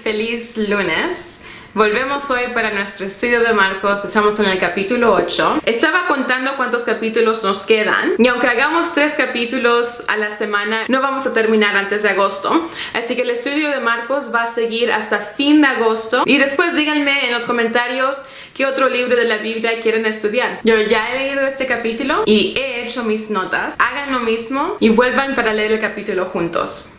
feliz lunes. Volvemos hoy para nuestro estudio de Marcos. Estamos en el capítulo 8. Estaba contando cuántos capítulos nos quedan y aunque hagamos 3 capítulos a la semana, no vamos a terminar antes de agosto. Así que el estudio de Marcos va a seguir hasta fin de agosto y después díganme en los comentarios qué otro libro de la Biblia quieren estudiar. Yo ya he leído este capítulo y he hecho mis notas. Hagan lo mismo y vuelvan para leer el capítulo juntos.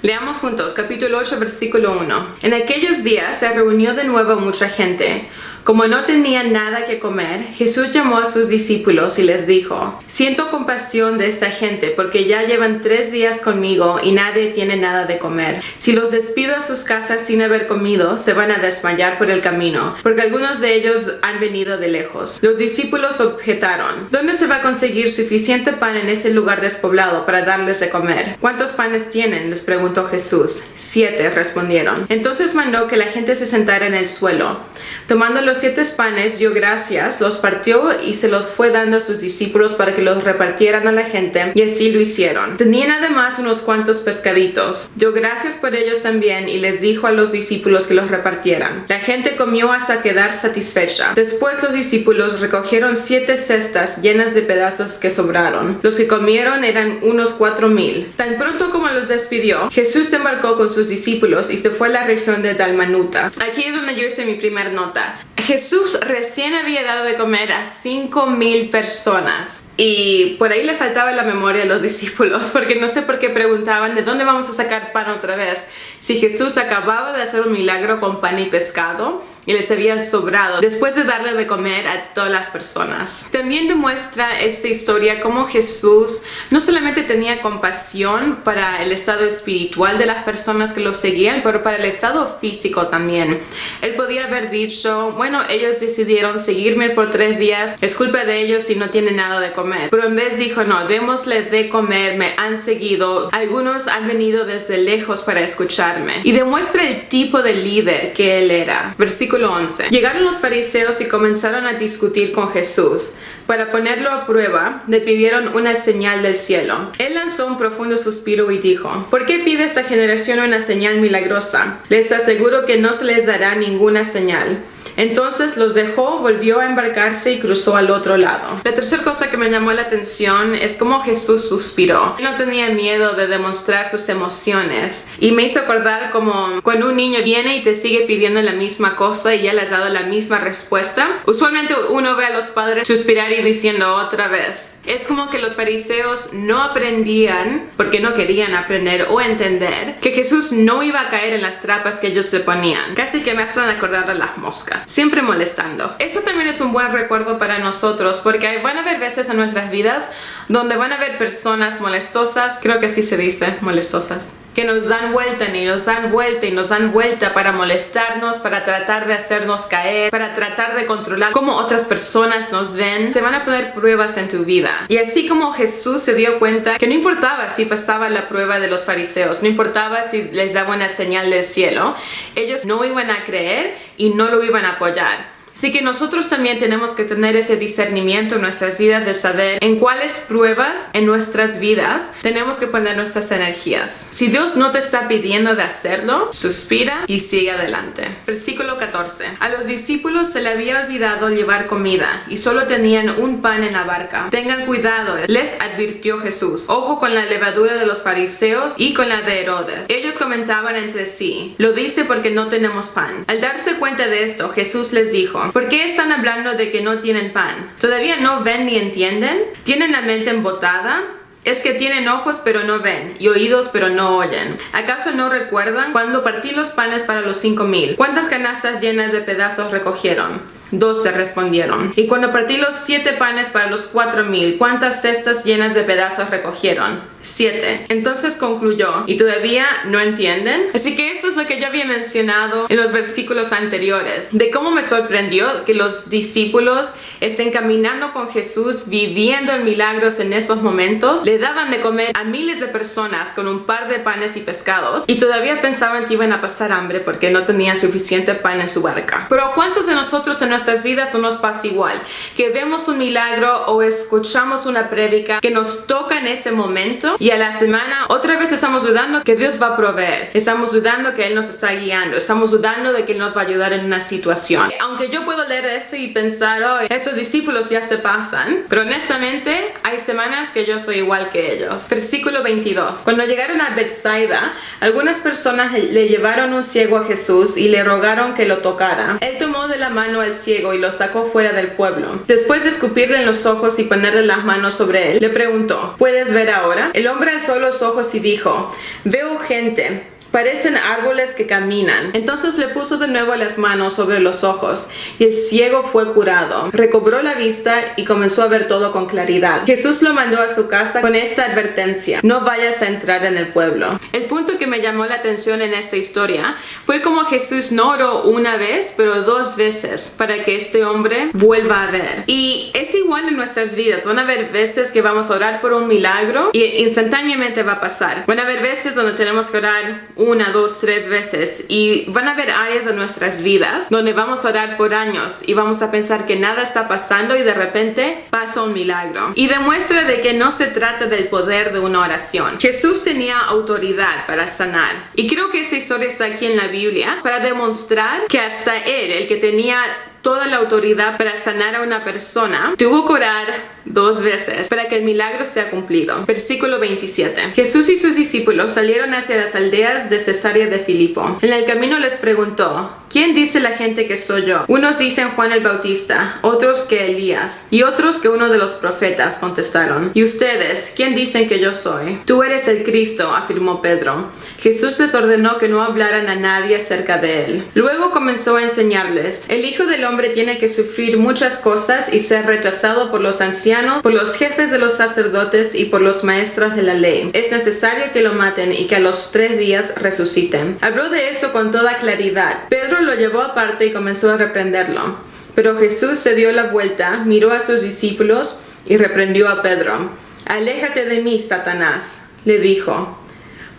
Leamos juntos, capítulo 8, versículo 1. En aquellos días se reunió de nuevo mucha gente. Como no tenían nada que comer, Jesús llamó a sus discípulos y les dijo: Siento compasión de esta gente porque ya llevan 3 días conmigo y nadie tiene nada de comer. Si los despido a sus casas sin haber comido, se van a desmayar por el camino, porque algunos de ellos han venido de lejos. Los discípulos objetaron: ¿Dónde se va a conseguir suficiente pan en ese lugar despoblado para darles de comer? ¿Cuántos panes tienen?, les preguntó Jesús. 7, respondieron. Entonces mandó que la gente se sentara en el suelo. Tomando los 7 panes, dio gracias, los partió y se los fue dando a sus discípulos para que los repartieran a la gente, y así lo hicieron. Tenían además unos cuantos pescaditos. Dio gracias por ellos también y les dijo a los discípulos que los repartieran. La gente comió hasta quedar satisfecha. Después los discípulos recogieron 7 cestas llenas de pedazos que sobraron. Los que comieron eran unos 4,000. Tan pronto como los despidió, Jesús se embarcó con sus discípulos y se fue a la región de Dalmanuta. Aquí es donde yo hice mi primer nota. Jesús recién había dado de comer a 5,000 personas y por ahí le faltaba la memoria a los discípulos, porque no sé por qué preguntaban de dónde vamos a sacar pan otra vez, si Jesús acababa de hacer un milagro con pan y pescado y les había sobrado después de darle de comer a todas las personas. También demuestra esta historia cómo Jesús no solamente tenía compasión para el estado espiritual de las personas que lo seguían, pero para el estado físico también. Él podía haber dicho: bueno, ellos decidieron seguirme por 3 días, es culpa de ellos si no tienen nada de comer. Pero en vez dijo: no, démosle de comer, me han seguido, algunos han venido desde lejos para escucharme. Y demuestra el tipo de líder que él era. Versículo 11. Llegaron los fariseos y comenzaron a discutir con Jesús. Para ponerlo a prueba, le pidieron una señal del cielo. Él lanzó un profundo suspiro y dijo: ¿Por qué pide esta generación una señal milagrosa? Les aseguro que no se les dará ninguna señal. Entonces los dejó, volvió a embarcarse y cruzó al otro lado. La tercera cosa que me llamó la atención es cómo Jesús suspiró. Él no tenía miedo de demostrar sus emociones y me hizo acordar como cuando un niño viene y te sigue pidiendo la misma cosa y ya le has dado la misma respuesta. Usualmente uno ve a los padres suspirar y diciendo otra vez. Es como que los fariseos no aprendían porque no querían aprender o entender que Jesús no iba a caer en las trampas que ellos se ponían. Casi que me hacen acordar de las moscas, siempre molestando. Eso también es un buen recuerdo para nosotros, porque van a haber veces en nuestras vidas donde van a haber personas molestosas, creo que así se dice, molestosas, que nos dan vuelta y nos dan vuelta y nos dan vuelta para molestarnos, para tratar de hacernos caer, para tratar de controlar cómo otras personas nos ven. Te van a poner pruebas en tu vida. Y así como Jesús se dio cuenta que no importaba si pasaba la prueba de los fariseos, no importaba si les daba una señal del cielo, ellos no iban a creer y no lo iban a apoyar. Así que nosotros también tenemos que tener ese discernimiento en nuestras vidas de saber en cuáles pruebas en nuestras vidas tenemos que poner nuestras energías. Si Dios no te está pidiendo de hacerlo, suspira y sigue adelante. Versículo 14. A los discípulos se le había olvidado llevar comida y solo tenían un pan en la barca. Tengan cuidado, les advirtió Jesús. Ojo con la levadura de los fariseos y con la de Herodes. Ellos comentaban entre sí: lo dice porque no tenemos pan. Al darse cuenta de esto, Jesús les dijo: ¿por qué están hablando de que no tienen pan? ¿Todavía no ven ni entienden? ¿Tienen la mente embotada? Es que tienen ojos pero no ven, y oídos pero no oyen. ¿Acaso no recuerdan cuando partí los panes para los 5,000? ¿Cuántas canastas llenas de pedazos recogieron? 12 respondieron. Y cuando partí los 7 panes para los 4,000, ¿cuántas cestas llenas de pedazos recogieron? 7. Entonces concluyó, ¿y todavía no entienden? Así que eso es lo que yo había mencionado en los versículos anteriores, de cómo me sorprendió que los discípulos estén caminando con Jesús, viviendo en milagros en esos momentos. Le daban de comer a miles de personas con un par de panes y pescados, y todavía pensaban que iban a pasar hambre porque no tenían suficiente pan en su barca. Pero ¿cuántos de nosotros en nuestras vidas no nos pasa igual? Que vemos un milagro o escuchamos una prédica que nos toca en ese momento, y a la semana otra vez estamos dudando que Dios va a proveer, estamos dudando que Él nos está guiando, estamos dudando de que Él nos va a ayudar en una situación. Aunque yo puedo leer esto y pensar, oh, esos discípulos ya se pasan, pero honestamente hay semanas que yo soy igual que ellos. Versículo 22. Cuando llegaron a Bethsaida, algunas personas le llevaron un ciego a Jesús y le rogaron que lo tocara. Él tomó de la mano al ciego y lo sacó fuera del pueblo. Después de escupirle en los ojos y ponerle las manos sobre él, le preguntó, ¿puedes ver ahora? El hombre alzó los ojos y dijo, veo gente. Parecen árboles que caminan. Entonces le puso de nuevo las manos sobre los ojos y el ciego fue curado. Recobró la vista y comenzó a ver todo con claridad. Jesús lo mandó a su casa con esta advertencia: no vayas a entrar en el pueblo. El punto que me llamó la atención en esta historia fue como Jesús no oró una vez, pero 2 veces para que este hombre vuelva a ver. Y es igual en nuestras vidas. Van a haber veces que vamos a orar por un milagro y instantáneamente va a pasar. Van a haber veces donde tenemos que orar 1, 2, 3 veces, y van a haber áreas de nuestras vidas donde vamos a orar por años y vamos a pensar que nada está pasando y de repente pasa un milagro. Y demuestra de que no se trata del poder de una oración. Jesús tenía autoridad para sanar, y creo que esa historia está aquí en la Biblia para demostrar que hasta Él, el que tenía toda la autoridad para sanar a una persona, tuvo que orar 2 veces para que el milagro sea cumplido. Versículo 27. Jesús y sus discípulos salieron hacia las aldeas de Cesarea de Filipo. En el camino les preguntó, ¿quién dice la gente que soy yo? Unos dicen Juan el Bautista, otros que Elías, y otros que uno de los profetas, contestaron. ¿Y ustedes, quién dicen que yo soy? Tú eres el Cristo, afirmó Pedro. Jesús les ordenó que no hablaran a nadie acerca de él. Luego comenzó a enseñarles, el Hijo del Hombre tiene que sufrir muchas cosas y ser rechazado por los ancianos, por los jefes de los sacerdotes y por los maestros de la ley. Es necesario que lo maten y que a los 3 días resuciten. Habló de eso con toda claridad. Pedro lo llevó aparte y comenzó a reprenderlo. Pero Jesús se dio la vuelta, miró a sus discípulos y reprendió a Pedro. Aléjate de mí, Satanás, le dijo.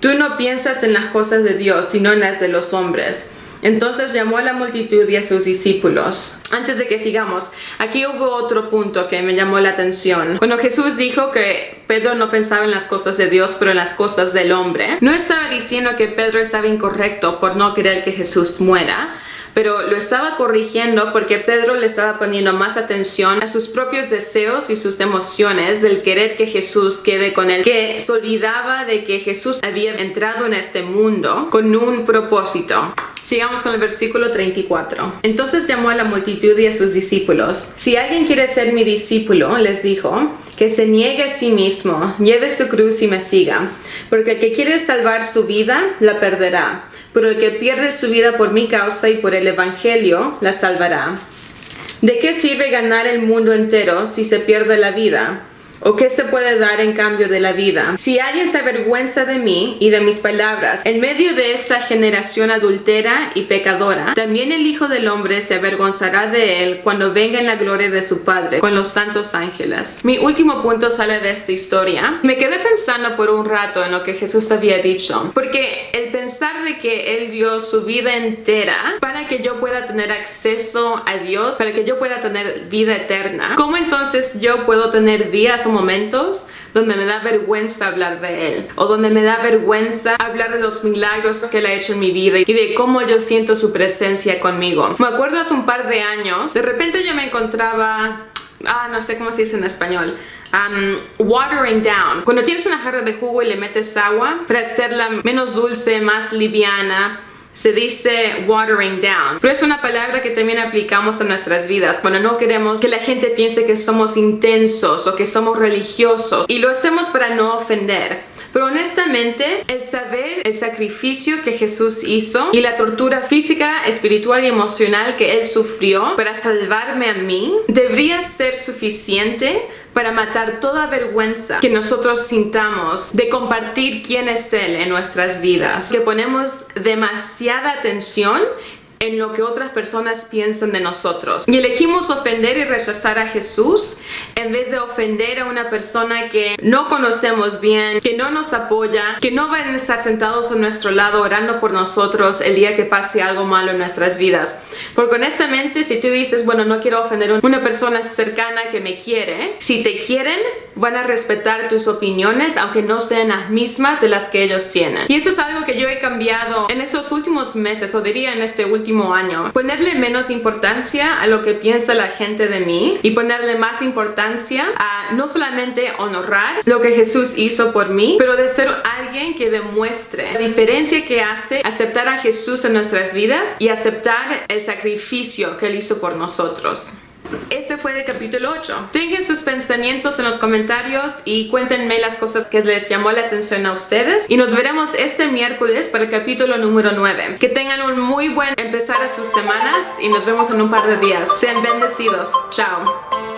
Tú no piensas en las cosas de Dios, sino en las de los hombres. Entonces llamó a la multitud y a sus discípulos. Antes de que sigamos, aquí hubo otro punto que me llamó la atención. Cuando Jesús dijo que Pedro no pensaba en las cosas de Dios, pero en las cosas del hombre, no estaba diciendo que Pedro estaba incorrecto por no querer que Jesús muera, pero lo estaba corrigiendo porque Pedro le estaba poniendo más atención a sus propios deseos y sus emociones del querer que Jesús quede con él, que se olvidaba de que Jesús había entrado en este mundo con un propósito. Sigamos con el versículo 34. Entonces llamó a la multitud y a sus discípulos. Si alguien quiere ser mi discípulo, les dijo, que se niegue a sí mismo, lleve su cruz y me siga. Porque el que quiere salvar su vida, la perderá. Pero el que pierde su vida por mi causa y por el evangelio, la salvará. ¿De qué sirve ganar el mundo entero si se pierde la vida? ¿O qué se puede dar en cambio de la vida? Si alguien se avergüenza de mí y de mis palabras, en medio de esta generación adúltera y pecadora, también el Hijo del Hombre se avergonzará de él cuando venga en la gloria de su Padre con los santos ángeles. Mi último punto sale de esta historia. Me quedé pensando por un rato en lo que Jesús había dicho, porque el pensar de que Él dio su vida entera para que yo pueda tener acceso a Dios, para que yo pueda tener vida eterna, ¿cómo entonces yo puedo tener días o momentos donde me da vergüenza hablar de Él, o donde me da vergüenza hablar de los milagros que Él ha hecho en mi vida y de cómo yo siento su presencia conmigo? Me acuerdo hace un par de años, de repente yo me encontraba, no sé cómo se dice en español, watering down. Cuando tienes una jarra de jugo y le metes agua para hacerla menos dulce, más liviana, se dice watering down. Pero es una palabra que también aplicamos a nuestras vidas cuando no queremos que la gente piense que somos intensos o que somos religiosos, y lo hacemos para no ofender. Pero honestamente, el saber el sacrificio que Jesús hizo y la tortura física, espiritual y emocional que Él sufrió para salvarme a mí, debería ser suficiente para matar toda vergüenza que nosotros sintamos de compartir quién es Él en nuestras vidas. Que ponemos demasiada atención en lo que otras personas piensan de nosotros. Y elegimos ofender y rechazar a Jesús en vez de ofender a una persona que no conocemos bien, que no nos apoya, que no van a estar sentados a nuestro lado orando por nosotros el día que pase algo malo en nuestras vidas. Porque honestamente, si tú dices, bueno, no quiero ofender a una persona cercana que me quiere, si te quieren, van a respetar tus opiniones, aunque no sean las mismas de las que ellos tienen. Y eso es algo que yo he cambiado en estos últimos meses, o diría en este último año. Ponerle menos importancia a lo que piensa la gente de mí y ponerle más importancia a no solamente honrar lo que Jesús hizo por mí, pero de ser alguien que demuestre la diferencia que hace aceptar a Jesús en nuestras vidas y aceptar el sacrificio que Él hizo por nosotros. Este fue el capítulo 8. Dejen sus pensamientos en los comentarios y cuéntenme las cosas que les llamó la atención a ustedes. Y nos veremos este miércoles para el capítulo número 9. Que tengan un muy buen empezar a sus semanas y nos vemos en un par de días. Sean bendecidos. Chao.